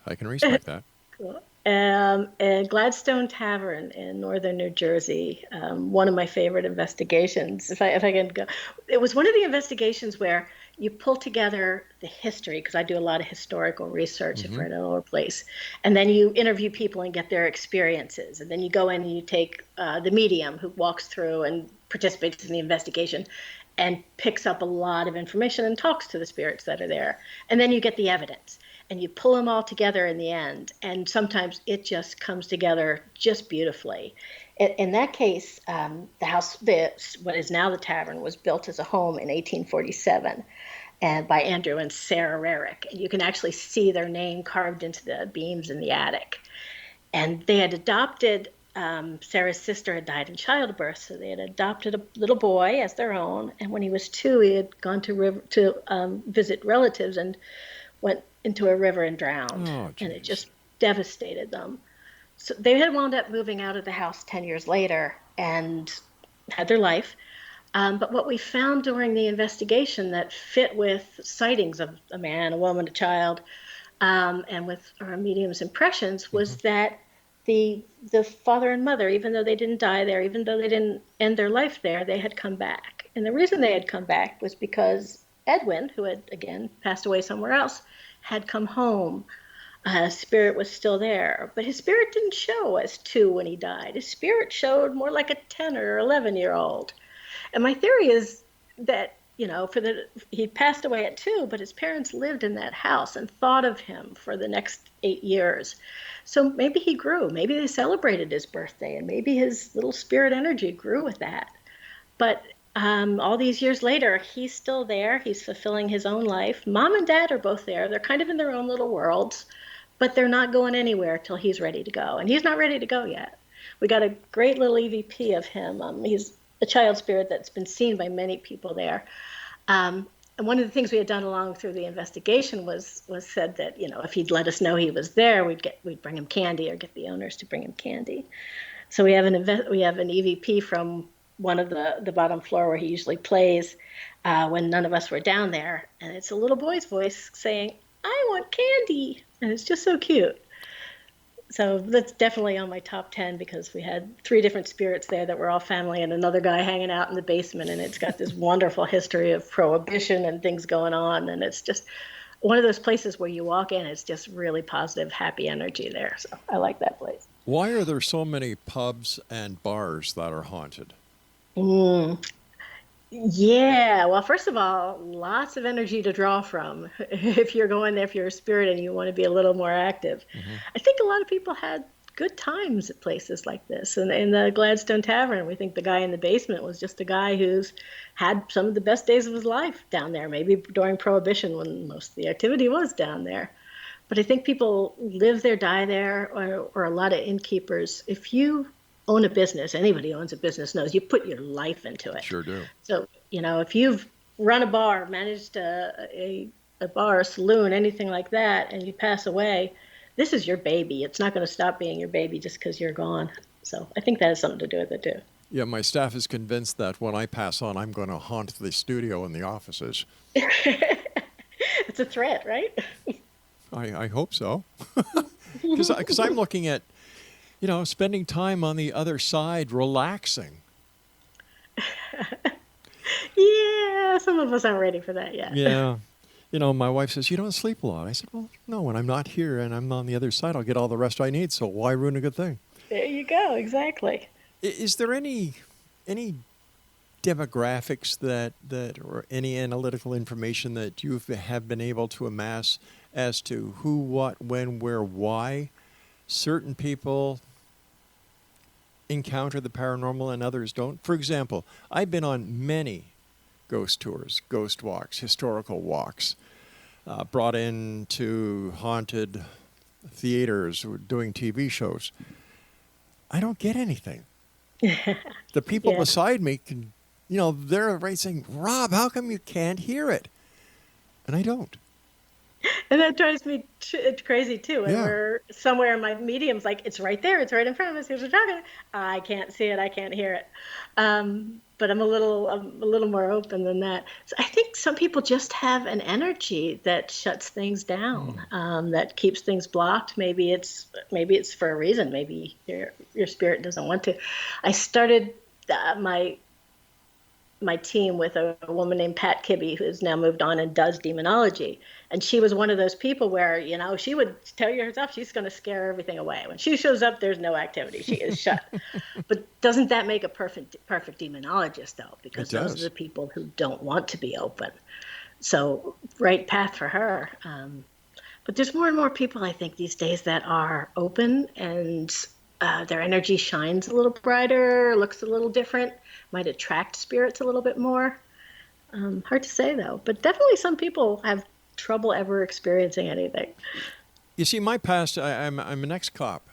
Speaker 5: Cool. And Gladstone Tavern in northern New Jersey, one of my favorite investigations. If I can go, it was one of the investigations where you pull together the history, because I do a lot of historical research for an old place, and then you interview people and get their experiences, and then you go in and you take the medium who walks through and participates in the investigation and picks up a lot of information and talks to the spirits that are there, and then you get the evidence. And you pull them all together in the end, and sometimes it just comes together just beautifully. In that case, the house, what is now the tavern, was built as a home in 1847, and by Andrew and Sarah Rarick. And you can actually see their name carved into the beams in the attic. And they had adopted, Sarah's sister had died in childbirth, so they had adopted a little boy as their own. And when he was 2, he had gone to visit relatives and went into a river and drowned, and it just devastated them. So they had wound up moving out of the house 10 years later and had their life. But what we found during the investigation that fit with sightings of a man, a woman, a child, and with our medium's impressions was that the father and mother, even though they didn't die there, even though they didn't end their life there, they had come back. And the reason they had come back was because Edwin, who had, again, passed away somewhere else, had come home. Spirit was still there, but his spirit didn't show as 2 when he died. His spirit showed more like a 10 or 11-year-old. And my theory is that, he passed away at 2, but his parents lived in that house and thought of him for the next 8 years. So maybe he grew. Maybe they celebrated his birthday, and maybe his little spirit energy grew with that. But all these years later, he's still there. He's fulfilling his own life. Mom and Dad are both there. They're kind of in their own little worlds, but they're not going anywhere till he's ready to go. And he's not ready to go yet. We got a great little EVP of him. He's a child spirit that's been seen by many people there. And one of the things we had done along through the investigation was said that, if he'd let us know he was there, we'd bring him candy or get the owners to bring him candy. So we have an EVP from one of the bottom floor where he usually plays when none of us were down there, and it's a little boy's voice saying, "I want candy," and it's just so cute. So that's definitely on my top 10 because we had 3 different spirits there that were all family and another guy hanging out in the basement, and it's got this wonderful history of prohibition and things going on, and it's just one of those places where you walk in, it's just really positive, happy energy there. So I like that place.
Speaker 4: Why are there so many pubs and bars that are haunted?
Speaker 5: Yeah, well, first of all, lots of energy to draw from if you're going there, if you're a spirit and you want to be a little more active. I think a lot of people had good times at places like this. And in the Gladstone Tavern, we think the guy in the basement was just a guy who's had some of the best days of his life down there, maybe during Prohibition when most of the activity was down there. But I think people live there, die there, or a lot of innkeepers. If you own a business, anybody who owns a business knows you put your life into it.
Speaker 4: Sure do.
Speaker 5: So, if you've run a bar, managed a bar, a saloon, anything like that, and you pass away, this is your baby. It's not going to stop being your baby just because you're gone. So I think that has something to do with it too.
Speaker 4: Yeah, my staff is convinced that when I pass on, I'm going to haunt the studio and the offices.
Speaker 5: It's a threat, right?
Speaker 4: I hope so. Because I'm looking at, spending time on the other side, relaxing.
Speaker 5: Yeah, some of us aren't ready for that yet.
Speaker 4: Yeah. My wife says, you don't sleep a lot. I said, well, no, when I'm not here and I'm on the other side, I'll get all the rest I need. So why ruin a good thing?
Speaker 5: There you go. Exactly.
Speaker 4: Is there any demographics that or any analytical information that you have been able to amass as to who, what, when, where, why certain people encounter the paranormal and others don't? For example, I've been on many ghost tours, ghost walks, historical walks, brought into haunted theaters, doing TV shows. I don't get anything. The people beside me can, they're right saying, "Rob, how come you can't hear it?" And I don't.
Speaker 5: And that drives me crazy too. And
Speaker 4: Yeah.
Speaker 5: we're somewhere in my medium's like, it's right there. It's right in front of us. Here's what we're talking. I can't see it. I can't hear it. But I'm a little more open than that. So I think some people just have an energy that shuts things down, that keeps things blocked. Maybe it's for a reason. Maybe your spirit doesn't want to. I started my team with a woman named Pat Kibbe, who's now moved on and does demonology. And she was one of those people where, she would tell you herself she's going to scare everything away. When she shows up, there's no activity. She is shut. But doesn't that make a perfect demonologist, though? Because those are the people who don't want to be open. So right path for her. But there's more and more people, I think, these days that are open and their energy shines a little brighter, looks a little different, might attract spirits a little bit more. Hard to say, though. But definitely some people have trouble ever experiencing anything.
Speaker 4: You see, my past, I'm an ex-cop.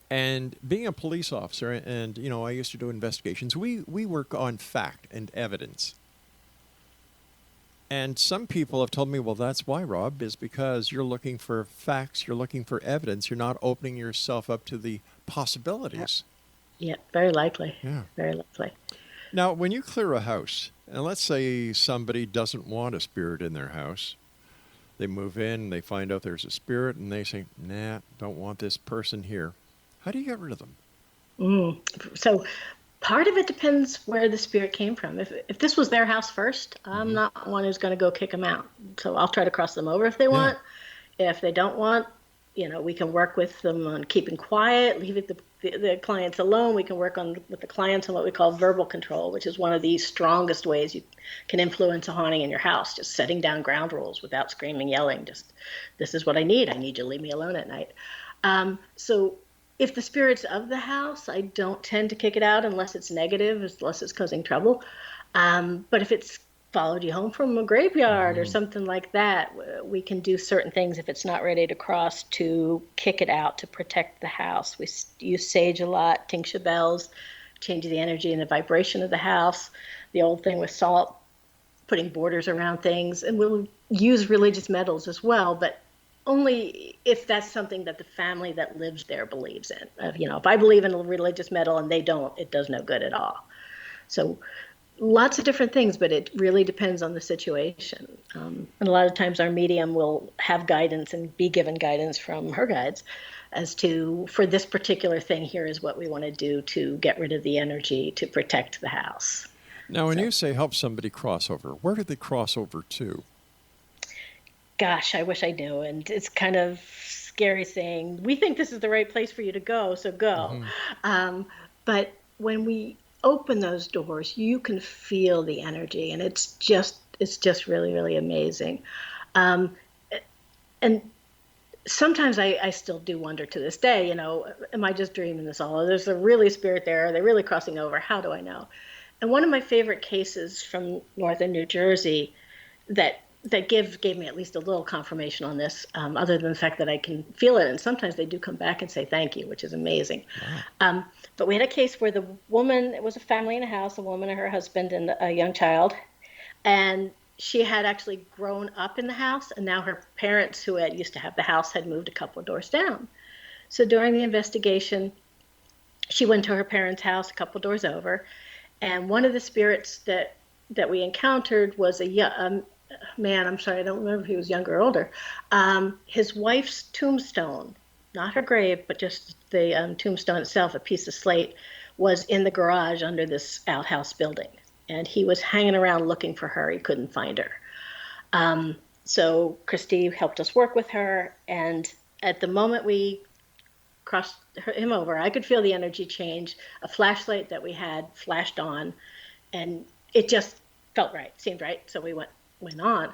Speaker 4: And being a police officer, and, I used to do investigations, we work on fact and evidence. And some people have told me, well, that's why, Rob, is because you're looking for facts, you're looking for evidence, you're not opening yourself up to the possibilities.
Speaker 5: Yeah, very likely.
Speaker 4: Yeah.
Speaker 5: Very likely.
Speaker 4: Now, when you clear a house, and let's say somebody doesn't want a spirit in their house, they move in, they find out there's a spirit, and they say, nah, don't want this person here. How do you get rid of them?
Speaker 5: So part of it depends where the spirit came from. If this was their house first, I'm not one who's going to go kick them out. So I'll try to cross them over if they want. If they don't want, we can work with them on keeping quiet, leaving the clients alone. We can work with the clients on what we call verbal control, which is one of the strongest ways you can influence a haunting in your house. Just setting down ground rules without screaming, yelling. Just, this is what I need. I need you to leave me alone at night. So if the spirit's of the house, I don't tend to kick it out unless it's negative, unless it's causing trouble. But if it's followed you home from a graveyard or something like that, we can do certain things if it's not ready to cross to kick it out, to protect the house. We use sage a lot, tincture bells, change the energy and the vibration of the house. The old thing with salt putting borders around things, and we'll use religious metals as well, but only if that's something that the family that lives there believes in. If I believe in a religious metal and they don't, it does no good at all. So lots of different things, but it really depends on the situation. And a lot of times our medium will have guidance and be given guidance from her guides as to, for this particular thing, here is what we want to do to get rid of the energy, to protect the house.
Speaker 4: Now, when you say help somebody cross over, where did they cross over to?
Speaker 5: Gosh, I wish I knew. And it's kind of scary saying, we think this is the right place for you to go, so go. But when we open those doors, you can feel the energy, and it's just really, really amazing. And sometimes I still do wonder to this day, am I just dreaming this all? There's a really spirit there. Are they really crossing over? How do I know? And one of my favorite cases from northern New Jersey that gave me at least a little confirmation on this, other than the fact that I can feel it. And sometimes they do come back and say thank you, which is amazing. Wow. But we had a case where the woman, it was a family in a house, a woman and her husband and a young child. And she had actually grown up in the house, and now her parents, who used to have the house, had moved a couple of doors down. So during the investigation, she went to her parents' house a couple doors over, and one of the spirits that we encountered was a man, I'm sorry, I don't remember if he was younger or older. His wife's tombstone, not her grave, but just the tombstone itself, a piece of slate, was in the garage under this outhouse building. And he was hanging around looking for her. He couldn't find her. So Christy helped us work with her. And at the moment we crossed him over, I could feel the energy change. A flashlight that we had flashed on, and it just felt right, seemed right. So we went on.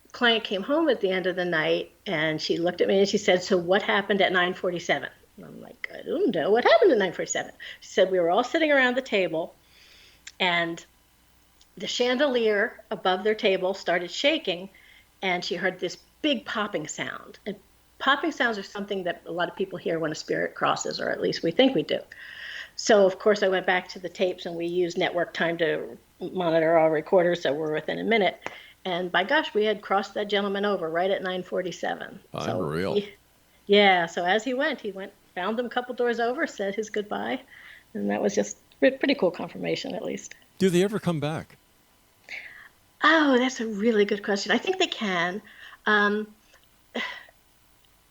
Speaker 5: The client came home at the end of the night, and she looked at me and she said, so what happened at 9:47? And I'm like, I don't know. What happened at 9:47? She said, we were all sitting around the table, and the chandelier above their table started shaking, and she heard this big popping sound. And popping sounds are something that a lot of people hear when a spirit crosses, or at least we think we do. So, of course, I went back to the tapes, and we used network time to monitor our recorders, so we're within a minute. And by gosh, we had crossed that gentleman over right at 9:47.
Speaker 4: Unreal.
Speaker 5: So as he went, found him a couple doors over, said his goodbye, and that was just pretty cool confirmation, at least.
Speaker 4: Do they ever come back?
Speaker 5: Oh, that's a really good question. I think they can.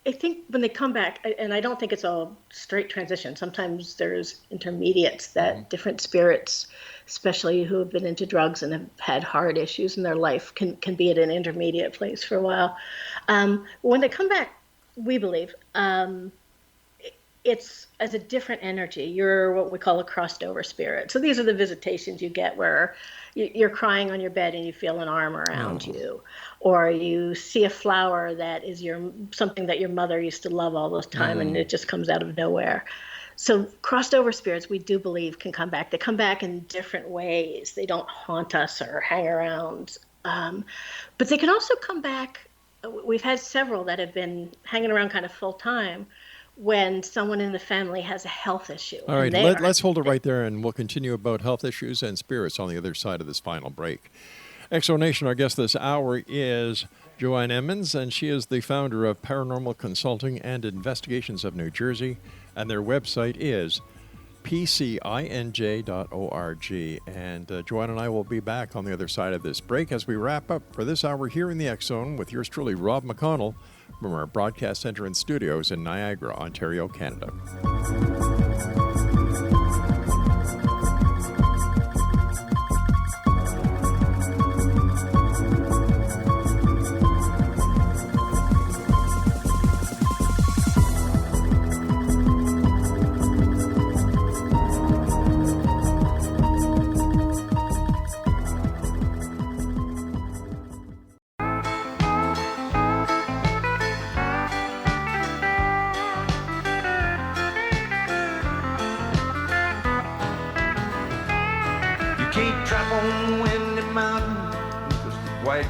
Speaker 5: I think when they come back, and I don't think it's a straight transition. Sometimes there's intermediates that different spirits, especially who have been into drugs and have had hard issues in their life, can be at an intermediate place for a while. When they come back, we believe, it's as a different energy. You're what we call a crossed over spirit. So these are the visitations you get where you're crying on your bed and you feel an arm around you, or you see a flower that is something that your mother used to love all the time, and it just comes out of nowhere. So crossed over spirits, we do believe, can come back. They come back in different ways. They don't haunt us or hang around, but they can also come back. We've had several that have been hanging around kind of full time when someone in the family has a health issue.
Speaker 4: All right, let's hold it right there, and we'll continue about health issues and spirits on the other side of this final break. Exonation, our guest this hour is Joanne Emmons, and she is the founder of Paranormal Consulting and Investigations of New Jersey, and their website is PCINJ.org. And Joanne and I will be back on the other side of this break as we wrap up for this hour here in the X Zone with yours truly, Rob McConnell, from our broadcast center and studios in Niagara, Ontario, Canada.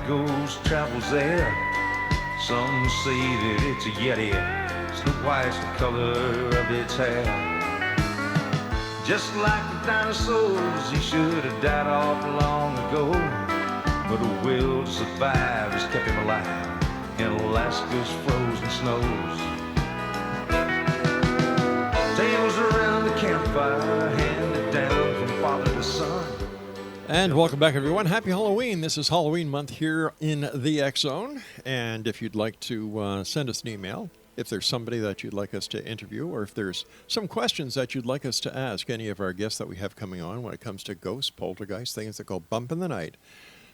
Speaker 7: Ghost travels there. Some say that it's a Yeti. Snow White's the color of its hair. Just like the dinosaurs, he should have died off long ago. but the will to survive has kept him alive in Alaska's frozen snows. Tales around the campfire, handed down from father to son.
Speaker 4: And welcome back, everyone. Happy Halloween. This is Halloween month here in the X Zone. And if you'd like to send us an email, if there's somebody that you'd like us to interview, or if there's some questions that you'd like us to ask any of our guests that we have coming on when it comes to ghosts, poltergeists, things that go bump in the night,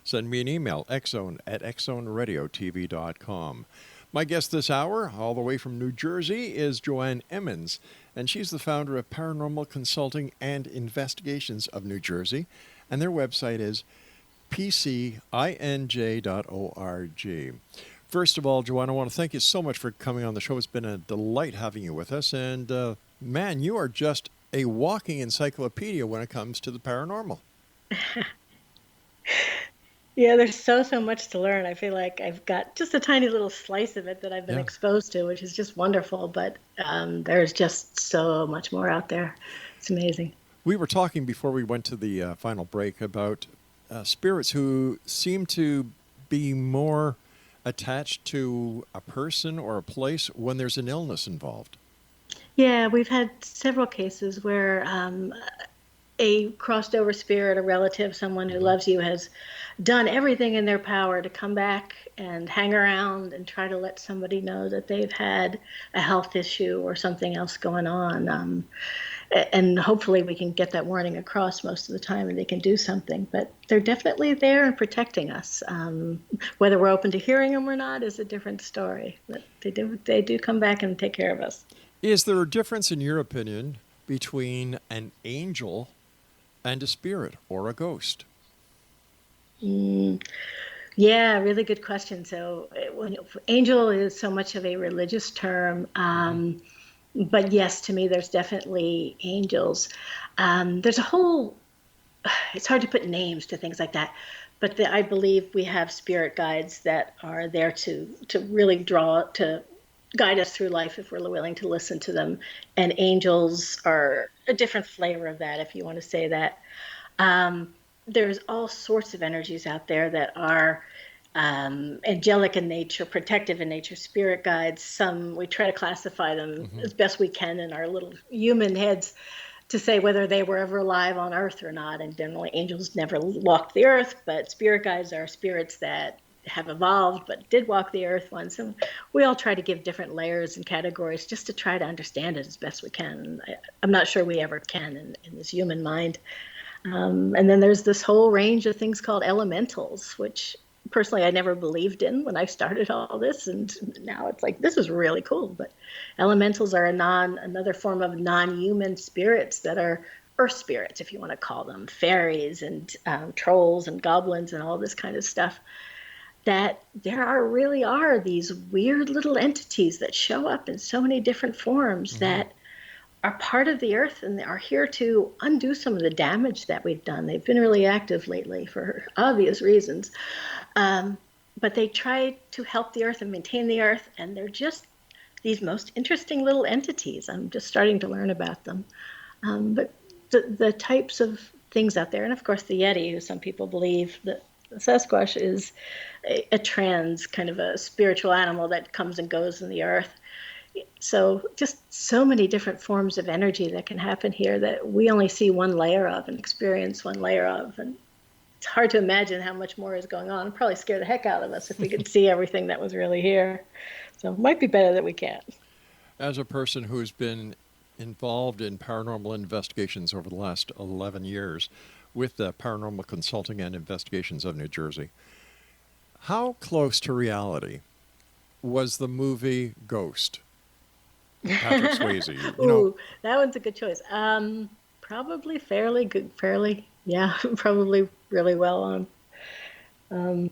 Speaker 4: send me an email, xzone@xzoneradiotv.com. My guest this hour, all the way from New Jersey, is Joanne Emmons, and she's the founder of Paranormal Consulting and Investigations of New Jersey, and their website is pcinj.org. First of all, Joanne, I want to thank you so much for coming on the show. It's been a delight having you with us. And, man, you are just a walking encyclopedia when it comes to the paranormal.
Speaker 5: Yeah, there's so much to learn. I feel like I've got just a tiny little slice of it that I've been exposed to, which is just wonderful. But there's just so much more out there. It's amazing.
Speaker 4: We were talking before we went to the final break about spirits who seem to be more attached to a person or a place when there's an illness involved.
Speaker 5: Yeah, we've had several cases where a crossed over spirit, a relative, someone who loves you, has done everything in their power to come back and hang around and try to let somebody know that they've had a health issue or something else going on. And hopefully we can get that warning across most of the time and they can do something. But they're definitely there and protecting us. Whether we're open to hearing them or not is a different story. But they do come back and take care of us.
Speaker 4: Is there a difference, in your opinion, between an angel and a spirit or a ghost?
Speaker 5: Yeah, really good question. So angel is so much of a religious term. But yes, to me, there's definitely angels. There's a whole, it's hard to put names to things like that, but I believe we have spirit guides that are there to really to guide us through life if we're willing to listen to them. And angels are a different flavor of that, if you want to say that. There's all sorts of energies out there that are angelic in nature, protective in nature, spirit guides. Some we try to classify them as best we can in our little human heads to say whether they were ever alive on Earth or not. And generally, angels never walked the Earth, but spirit guides are spirits that have evolved but did walk the Earth once. And we all try to give different layers and categories just to try to understand it as best we can. I'm not sure we ever can in this human mind. And then there's this whole range of things called elementals, which personally I never believed in when I started all this, and now it's like this is really cool. But elementals are another form of non-human spirits that are earth spirits, if you want to call them, fairies and trolls and goblins and all this kind of stuff. That really are these weird little entities that show up in so many different forms that are part of the earth and are here to undo some of the damage that we've done. They've been really active lately for obvious reasons. But they try to help the earth and maintain the earth, and they're just these most interesting little entities. I'm just starting to learn about them. But the types of things out there, and of course the Yeti, who some people believe that the Sasquatch is a trans kind of a spiritual animal that comes and goes in the earth. So just so many different forms of energy that can happen here that we only see one layer of and experience one layer of. And it's hard to imagine how much more is going on. It'd probably scare the heck out of us if we could see everything that was really here. So it might be better that we can't.
Speaker 4: As a person who's been involved in paranormal investigations over the last 11 years with the Paranormal Consulting and Investigations of New Jersey, how close to reality was the movie Ghost? Patrick Swayze.
Speaker 5: Ooh, that one's a good choice. Probably fairly good, probably really well on. And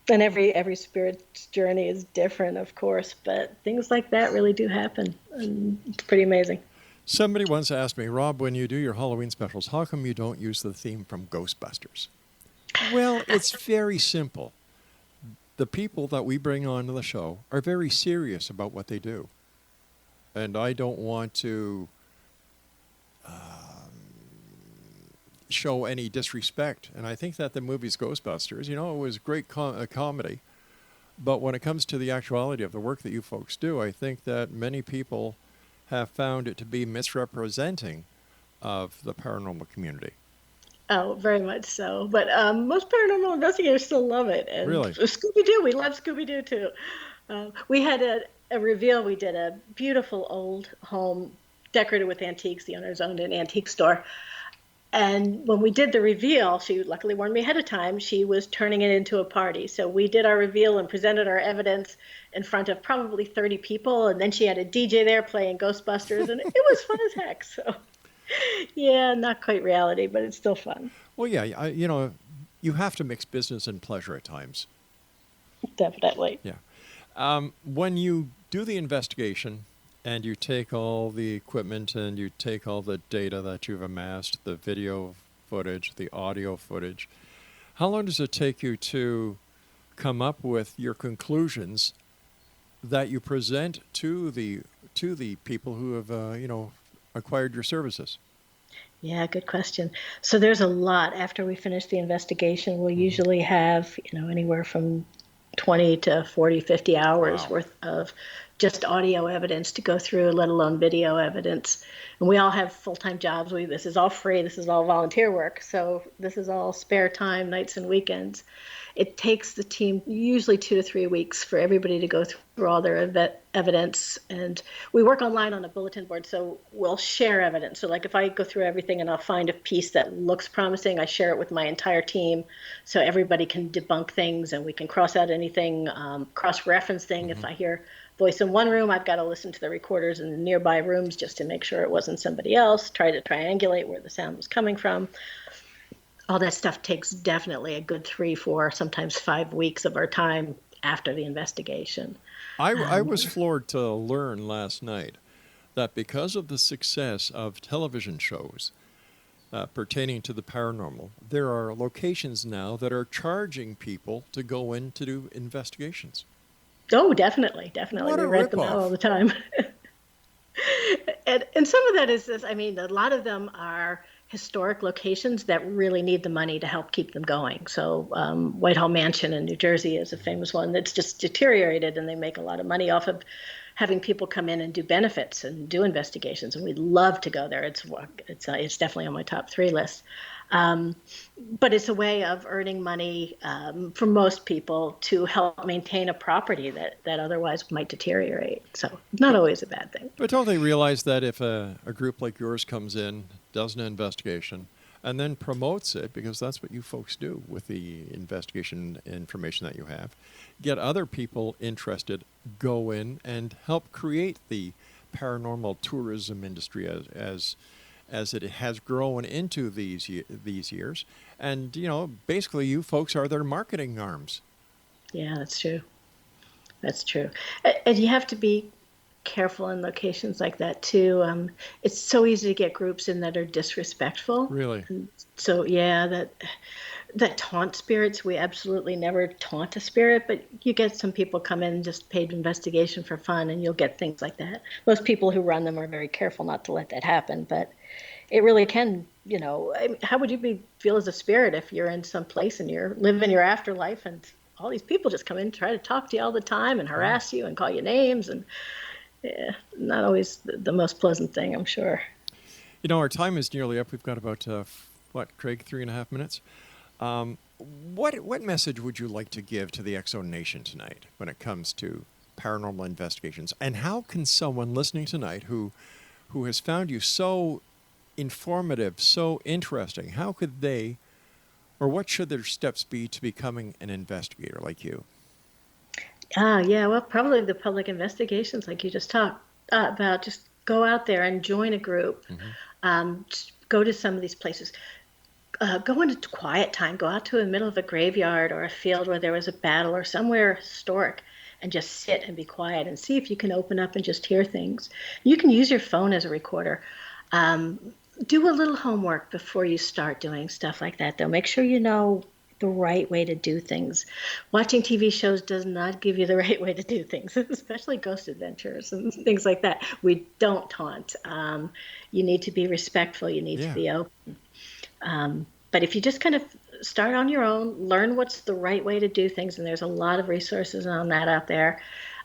Speaker 5: every spirit's journey is different, of course, but things like that really do happen, and it's pretty amazing.
Speaker 4: Somebody once asked me, Rob, when you do your Halloween specials, how come you don't use the theme from Ghostbusters? Well, it's very simple. The people that we bring onto the show are very serious about what they do. And I don't want to show any disrespect. And I think that the movie's Ghostbusters, it was great comedy. But when it comes to the actuality of the work that you folks do, I think that many people have found it to be misrepresenting of the paranormal community.
Speaker 5: Oh, very much so. But most paranormal investigators still love it. And
Speaker 4: Really?
Speaker 5: Scooby-Doo, we love Scooby-Doo too. We had a reveal. We did a beautiful old home decorated with antiques. The owners owned an antique store. And when we did the reveal, she luckily warned me ahead of time, she was turning it into a party. So we did our reveal and presented our evidence in front of probably 30 people. And then she had a DJ there playing Ghostbusters. And it was fun as heck. So, yeah, not quite reality, but it's still fun.
Speaker 4: Well, yeah, you have to mix business and pleasure at times.
Speaker 5: Definitely.
Speaker 4: Yeah. When you do the investigation and you take all the equipment and you take all the data that you've amassed, the video footage, the audio footage, how long does it take you to come up with your conclusions that you present to the people who have acquired your services?
Speaker 5: Yeah, good question. So there's a lot. After we finish the investigation, we'll usually have, anywhere from 20 to 40, 50 hours worth of just audio evidence to go through, let alone video evidence. And we all have full-time jobs. This is all free. This is all volunteer work. So this is all spare time, nights and weekends. It takes the team usually 2 to 3 weeks for everybody to go through all their evidence. And we work online on a bulletin board, so we'll share evidence. So like if I go through everything and I'll find a piece that looks promising, I share it with my entire team so everybody can debunk things and we can cross out anything, cross-reference thing. If I hear voice in one room, I've got to listen to the recorders in the nearby rooms just to make sure it wasn't somebody else, try to triangulate where the sound was coming from. All that stuff takes definitely a good 3, 4, sometimes 5 weeks of our time after the investigation.
Speaker 4: I was floored to learn last night that because of the success of television shows pertaining to the paranormal, there are locations now that are charging people to go in to do investigations.
Speaker 5: Oh, definitely.
Speaker 4: What
Speaker 5: We
Speaker 4: a
Speaker 5: rent them
Speaker 4: ripoff.
Speaker 5: out all the time. And some of that is this, a lot of them are historic locations that really need the money to help keep them going. So Whitehall Mansion in New Jersey is a famous one that's just deteriorated, and they make a lot of money off of having people come in and do benefits and do investigations. And we'd love to go there. It's definitely on my top 3 list. But it's a way of earning money for most people to help maintain a property that otherwise might deteriorate. So not always a bad thing.
Speaker 4: But don't they realize that if a group like yours comes in, does an investigation, and then promotes it, because that's what you folks do with the investigation information that you have, get other people interested, go in and help create the paranormal tourism industry as it has grown into these years. And, basically you folks are their marketing arms.
Speaker 5: Yeah, that's true. That's true. And you have to be careful in locations like that too. It's so easy to get groups in that are disrespectful.
Speaker 4: Really?
Speaker 5: And so yeah, that taunt spirits. We absolutely never taunt a spirit, but you get some people come in and just paid investigation for fun, and you'll get things like that. Most people who run them are very careful not to let that happen, but it really can. How would you feel as a spirit if you're in some place and you're living your afterlife and all these people just come in and try to talk to you all the time and harass you and call you names, and not always the most pleasant thing, I'm sure.
Speaker 4: Our time is nearly up. We've got about, Craig, 3.5 minutes. What message would you like to give to the X Zone Nation tonight when it comes to paranormal investigations? And how can someone listening tonight who has found you so informative, so interesting, how could they, or what should their steps be to becoming an investigator like you?
Speaker 5: Yeah, well, probably the public investigations, like you just talked about. Just go out there and join a group. Just go to some of these places. Go into quiet time. Go out to the middle of a graveyard or a field where there was a battle or somewhere historic, and just sit and be quiet and see if you can open up and just hear things. You can use your phone as a recorder. Do a little homework before you start doing stuff like that, though. Make sure you know the right way to do things. Watching TV shows does not give you the right way to do things, especially ghost adventures and things like that. We don't taunt. You need to be respectful. You need to be open. But if you just kind of start on your own, learn what's the right way to do things, and there's a lot of resources on that out there.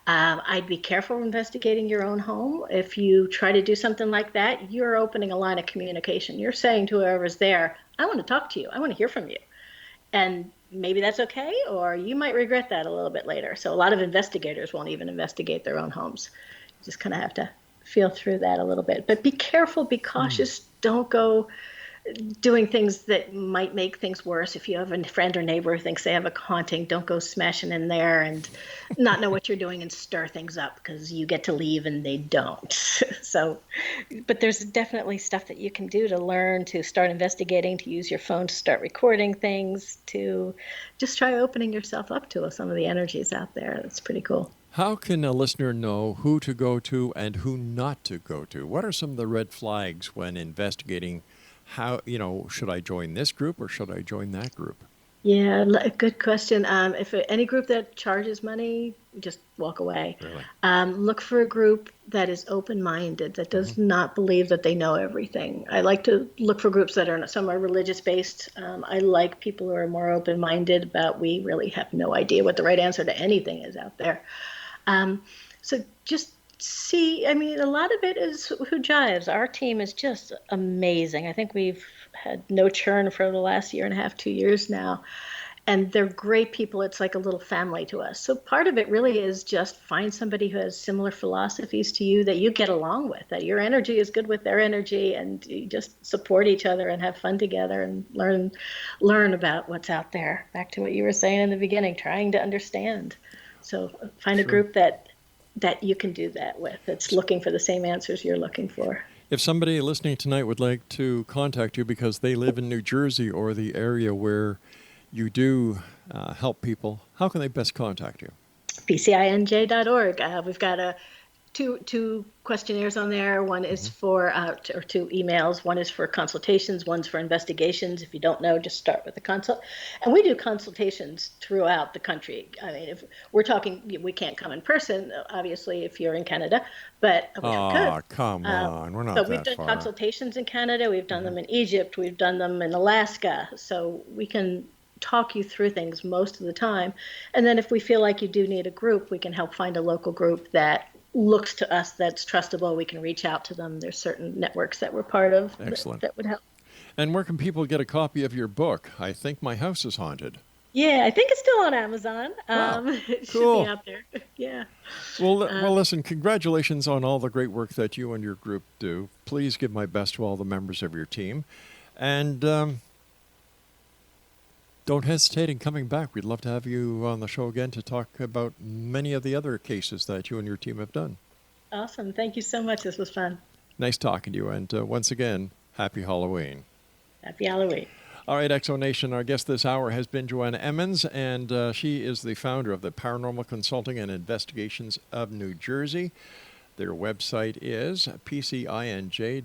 Speaker 5: I'd be careful investigating your own home. If you try to do something like that, you're opening a line of communication. You're saying to whoever's there, I want to talk to you. I want to hear from you. And maybe that's okay, or you might regret that a little bit later. So a lot of investigators won't even investigate their own homes. You just kind of have to feel through that a little bit. But be careful, be cautious. Don't go doing things that might make things worse. If you have a friend or neighbor who thinks they have a haunting, don't go smashing in there and not know what you're doing and stir things up, because you get to leave and they don't. So, but there's definitely stuff that you can do to learn, to start investigating, to use your phone to start recording things, to just try opening yourself up to some of the energies out there. That's pretty cool.
Speaker 4: How can a listener know who to go to and who not to go to? What are some of the red flags when investigating? How, should I join this group or should I join that group?
Speaker 5: Yeah, good question. If any group that charges money, just walk away.
Speaker 4: Really?
Speaker 5: Look for a group that is open-minded, that does not believe that they know everything. I like to look for groups that are, some are religious-based. I like people who are more open-minded about, we really have no idea what the right answer to anything is out there. So just see, I mean, a lot of it is who jives. Our team is just amazing. I think we've had no churn for the last year and a half, 2 years now. And they're great people. It's like a little family to us. So part of it really is just find somebody who has similar philosophies to you that you get along with, that your energy is good with their energy, and you just support each other and have fun together and learn about what's out there. Back to what you were saying in the beginning, trying to understand. So find a group that you can do that with. It's looking for the same answers you're looking for.
Speaker 4: If somebody listening tonight would like to contact you because they live in New Jersey or the area where you do help people, how can they best contact you?
Speaker 5: PCINJ.org. We've got two questionnaires on there. One is for, or two emails. One is for consultations. One's for investigations. If you don't know, just start with the consult. And we do consultations throughout the country. I mean, if we're talking, we can't come in person, obviously, if you're in Canada, but we could.
Speaker 4: Come on. We're not that far.
Speaker 5: So we've done consultations in Canada. We've done them in Egypt. We've done them in Alaska. So we can talk you through things most of the time. And then if we feel like you do need a group, we can help find a local group that looks to us that's trustable. We can reach out to them. There's certain networks that we're part of.
Speaker 4: Excellent.
Speaker 5: That would help.
Speaker 4: And where can people get a copy of your book? I Think My House is Haunted.
Speaker 5: Yeah, I think it's still on Amazon.
Speaker 4: Wow.
Speaker 5: It
Speaker 4: Cool.
Speaker 5: should be out there. Yeah.
Speaker 4: Well, listen, congratulations on all the great work that you and your group do. Please give my best to all the members of your team. And don't hesitate in coming back. We'd love to have you on the show again to talk about many of the other cases that you and your team have done.
Speaker 5: Awesome. Thank you so much. This was fun.
Speaker 4: Nice talking to you. And once again, happy Halloween.
Speaker 5: Happy Halloween.
Speaker 4: All right, Exo Nation, our guest this hour has been Joanne Emmons, and she is the founder of the Paranormal Consulting and Investigations of New Jersey. Their website is pcinj.org.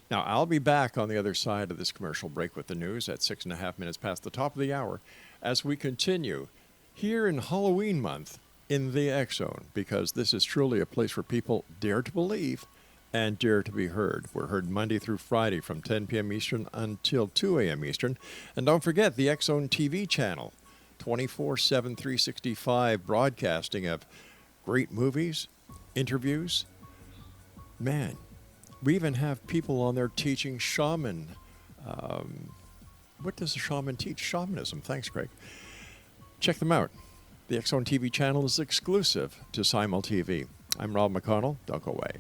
Speaker 4: Now, I'll be back on the other side of this commercial break with the news at 6.5 minutes past the top of the hour as we continue here in Halloween month in the X Zone, because this is truly a place where people dare to believe and dare to be heard. We're heard Monday through Friday from 10 p.m. Eastern until 2 a.m. Eastern. And don't forget the X Zone TV channel, 24/7, 365 broadcasting of great movies, interviews. Man, we even have people on there teaching shaman. What does a shaman teach? Shamanism. Thanks, Craig. Check them out. The X Zone TV channel is exclusive to Simul TV. I'm Rob McConnell. Don't go away.